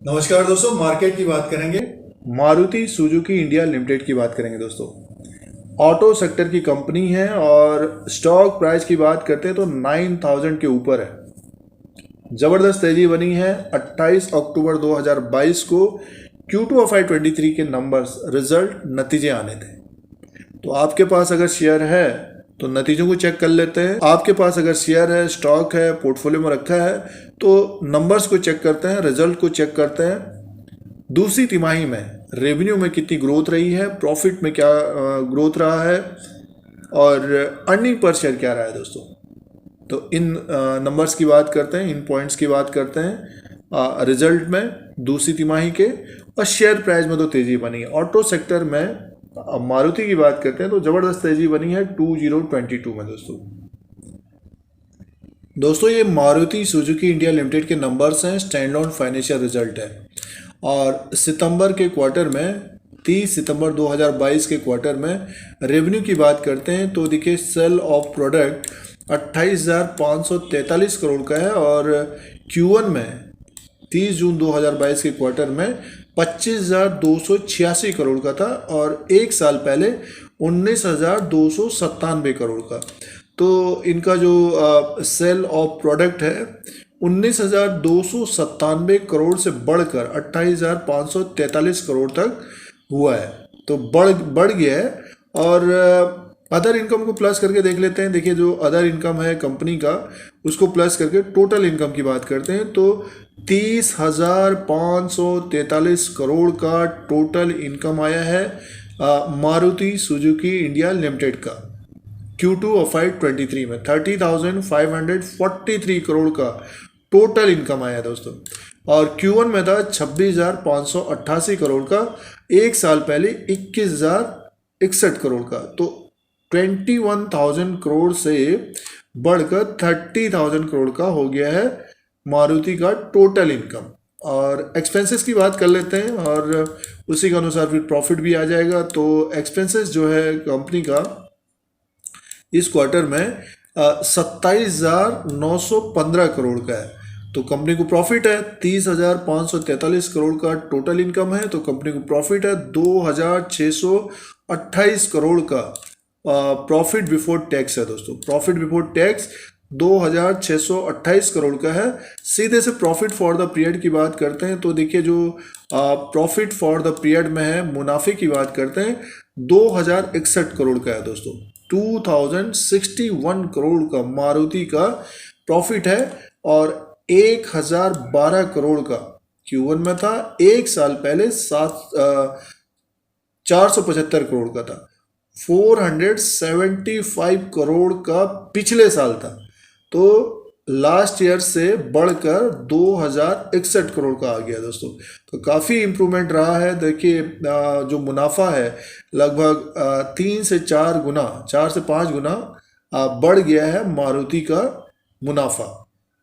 नमस्कार दोस्तों, मार्केट की बात करेंगे। मारुति सुजुकी इंडिया लिमिटेड की बात करेंगे दोस्तों। ऑटो सेक्टर की कंपनी है और स्टॉक प्राइस की बात करते हैं तो 9000 के ऊपर है। जबरदस्त तेजी बनी है। 28 अक्टूबर 2022 को Q2 ऑफ FY23 के नंबर्स रिजल्ट नतीजे आने थे। तो आपके पास अगर शेयर है तो नतीजों को चेक कर लेते हैं। आपके पास अगर शेयर है, स्टॉक है, पोर्टफोलियो में रखा है तो नंबर्स को चेक करते हैं, रिजल्ट को चेक करते हैं। दूसरी तिमाही में रेवेन्यू में कितनी ग्रोथ रही है, प्रॉफिट में क्या ग्रोथ रहा है और अर्निंग पर शेयर क्या रहा है दोस्तों। तो इन नंबर्स की बात करते हैं, इन पॉइंट्स की बात करते हैं। रिजल्ट में दूसरी तिमाही के और शेयर प्राइस में तो तेजी बनी है। ऑटो सेक्टर में मारुति की बात करते हैं तो जबरदस्त तेजी बनी है 2022 में दोस्तों ये मारुति सुजुकी इंडिया लिमिटेड के नंबर्स हैं, स्टैंड अलोन फाइनेंशियल रिजल्ट है। और सितंबर के क्वार्टर में 30 सितंबर 2022 के क्वार्टर में रेवेन्यू की बात करते हैं तो देखिए सेल ऑफ प्रोडक्ट 28,543 करोड़ का है और Q1 में 30 जून 2022 के क्वार्टर में 25,286 करोड़ का था और एक साल पहले 19,297 करोड़ का। तो इनका जो सेल ऑफ प्रोडक्ट है 19,297 करोड़ से बढ़कर 28,543 करोड़ तक हुआ है। तो बढ़ गया है। और अदर इनकम को प्लस करके देख लेते हैं। देखिए जो अदर इनकम है कंपनी का उसको प्लस करके टोटल इनकम की बात करते हैं तो 30,543 करोड़ का टोटल इनकम आया है मारुति सुजुकी इंडिया लिमिटेड का। Q2 ऑफ FY23 में 30,543 करोड़ का टोटल इनकम आया दोस्तों। और Q1 में था 26,588 करोड़ का, एक साल पहले 21,061 करोड़ का। तो 21,000 करोड़ से बढ़कर 30,000 करोड़ का हो गया है मारुति का टोटल इनकम। और एक्सपेंसेस की बात कर लेते हैं और उसी के अनुसार फिर प्रॉफिट भी आ जाएगा। तो एक्सपेंसेस जो है कंपनी का इस क्वार्टर में 27,915 करोड़ का है। तो कंपनी को प्रॉफिट है 30,543 करोड़ का टोटल इनकम है। तो कंपनी को प्रॉफिट है 2,628 करोड़ का प्रॉफिट बिफोर टैक्स है दोस्तों। प्रॉफिट बिफोर टैक्स 2,628 करोड़ का है। सीधे से प्रॉफिट फॉर द पीरियड की बात करते हैं तो देखिए जो प्रॉफिट फॉर द पीरियड में है मुनाफे की बात करते हैं 2,061 करोड़ का है दोस्तों। 2,061 करोड़ का मारुति का प्रॉफिट है और 1,012 करोड़ का Q1 में था, एक साल पहले 475 करोड़ का था। 475 करोड़ का पिछले साल था। तो लास्ट ईयर से बढ़कर 2,061 करोड़ का आ गया दोस्तों। तो काफ़ी इम्प्रूवमेंट रहा है। देखिए जो मुनाफा है लगभग 3 से 4 गुना, 4 से 5 गुना बढ़ गया है मारुति का मुनाफा,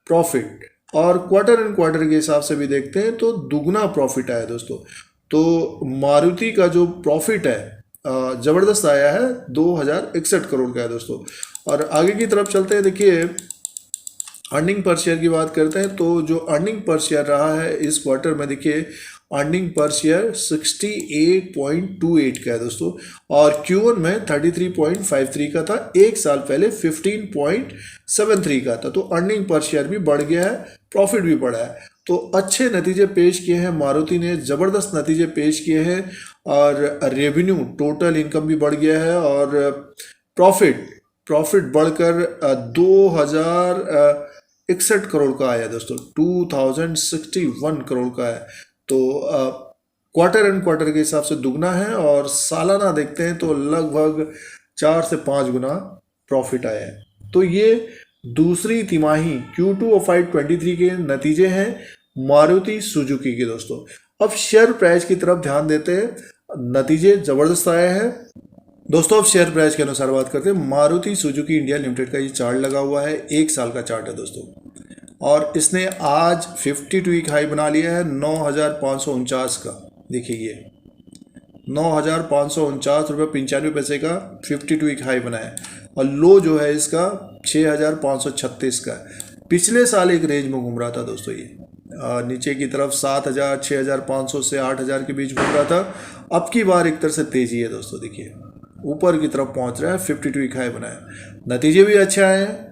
प्रॉफिट। और क्वार्टर एंड क्वार्टर के हिसाब से भी देखते हैं तो दुगना प्रॉफिट आया दोस्तों। तो मारुति का जो प्रॉफिट है ज़बरदस्त आया है, 2,061 करोड़ का है दोस्तों। और आगे की तरफ चलते हैं। देखिए अर्निंग पर शेयर की बात करते हैं तो जो अर्निंग पर शेयर रहा है इस क्वार्टर में, देखिए अर्निंग पर शेयर 68.28 का है दोस्तों और Q1 में 33.53 का था, एक साल पहले 15.73 का था। तो अर्निंग पर शेयर भी बढ़ गया है, प्रॉफिट भी बढ़ा है। तो अच्छे नतीजे पेश किए हैं मारुति ने, ज़बरदस्त नतीजे पेश किए हैं। और रेवेन्यू टोटल इनकम भी बढ़ गया है और प्रॉफिट बढ़कर 2,061 करोड़ का आया दोस्तों, 2,061 करोड़ का है। तो क्वार्टर एंड क्वार्टर के हिसाब से दुगना है और सालाना देखते हैं तो लगभग 4 से 5 गुना प्रॉफिट आया है। तो ये दूसरी तिमाही Q2 ऑफ FY23 के नतीजे हैं मारुति सुजुकी के दोस्तों। अब शेयर प्राइस की तरफ ध्यान देते हैं। नतीजे ज़बरदस्त आए हैं दोस्तों। अब शेयर प्राइस के अनुसार बात करते हैं। मारुति सुजुकी इंडिया लिमिटेड का ये चार्ट लगा हुआ है, एक साल का चार्ट है दोस्तों। और इसने आज 52 वीक हाई बना लिया है 9,549 का। देखिए ये 9,549 रुपये 95 पैसे का 52 वीक हाई बनाया है और लो जो है इसका 6,536 का है। पिछले साल एक रेंज में घूम रहा था दोस्तों ये, नीचे की तरफ 7,000 6,500 से 8,000 के बीच घूम रहा था। अब की बार एक तरह से तेजी है दोस्तों, देखिए ऊपर की तरफ पहुंच रहा है, 52 वीक हाई बनाया, नतीजे भी अच्छे आए हैं।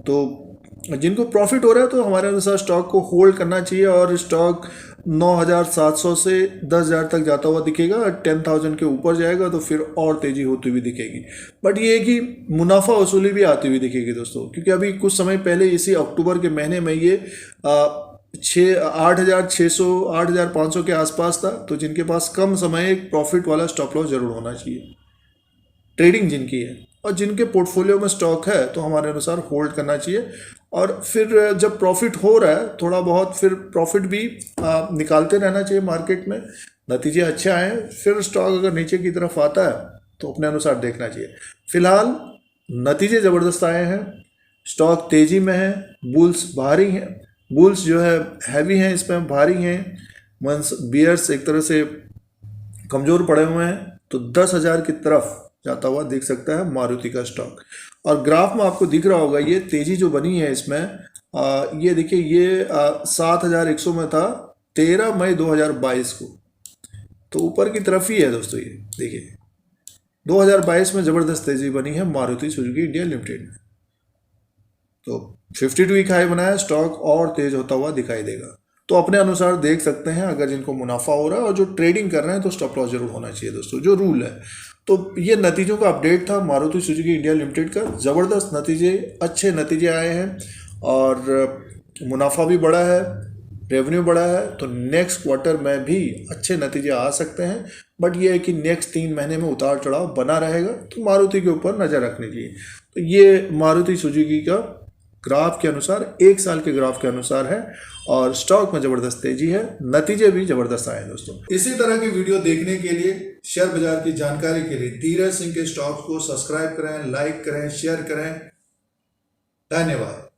तो जिनको प्रॉफिट हो रहा है तो हमारे अनुसार स्टॉक को होल्ड करना चाहिए, और स्टॉक 9,700 से 10,000 तक जाता हुआ दिखेगा, 10,000 के ऊपर जाएगा तो फिर और तेजी होती हुई दिखेगी। बट ये है कि मुनाफा वसूली भी आती हुई दिखेगी दोस्तों, क्योंकि अभी कुछ समय पहले इसी अक्टूबर के महीने में ये 8,600 8,500 के आसपास था। तो जिनके पास कम समय एक प्रॉफिट वाला स्टॉप लॉस जरूर होना चाहिए, ट्रेडिंग जिनकी है और जिनके पोर्टफोलियो में स्टॉक है तो हमारे अनुसार होल्ड करना चाहिए। और फिर जब प्रॉफिट हो रहा है थोड़ा बहुत, फिर प्रॉफिट भी निकालते रहना चाहिए मार्केट में, नतीजे अच्छे आए हैं फिर स्टॉक अगर नीचे की तरफ आता है तो अपने अनुसार देखना चाहिए। फिलहाल नतीजे ज़बरदस्त आए हैं, स्टॉक तेज़ी में है, बुल्स भारी हैं, बुल्स जो है हैवी हैं, इसमें भारी हैं, मीन्स बियर्स एक तरह से कमज़ोर पड़े हुए हैं। तो 10,000 की तरफ जाता हुआ दिख सकता है मारुति का स्टॉक। और ग्राफ में आपको दिख रहा होगा ये तेजी जो बनी है इसमें, ये देखिए ये 7,100 में था 13 मई 2022 को, तो ऊपर की तरफ ही है दोस्तों। ये देखिए 2022 में ज़बरदस्त तेजी बनी है मारुति सुजुकी इंडिया लिमिटेड में। तो 52 वीक हाई बनाया, स्टॉक और तेज होता हुआ दिखाई देगा। तो अपने अनुसार देख सकते हैं, अगर जिनको मुनाफा हो रहा है और जो ट्रेडिंग कर रहे हैं तो स्टॉप लॉस जरूर होना चाहिए दोस्तों, जो रूल है। तो ये नतीजों का अपडेट था मारुति सुजुकी इंडिया लिमिटेड का। ज़बरदस्त नतीजे, अच्छे नतीजे आए हैं और मुनाफा भी बढ़ा है, रेवेन्यू बढ़ा है। तो नेक्स्ट क्वार्टर में भी अच्छे नतीजे आ सकते हैं, बट ये है कि नेक्स्ट 3 महीने में उतार चढ़ाव बना रहेगा, तो मारुति के ऊपर नज़र रखनी चाहिए। तो ये मारुति सुजुकी का ग्राफ के अनुसार, 1 साल के ग्राफ के अनुसार है, और स्टॉक में ज़बरदस्त तेजी है, नतीजे भी ज़बरदस्त आए हैं दोस्तों। इसी तरह की वीडियो देखने के लिए, शेयर बाजार की जानकारी के लिए धीरज सिंह के स्टॉक्स को सब्सक्राइब करें, लाइक करें, शेयर करें। धन्यवाद।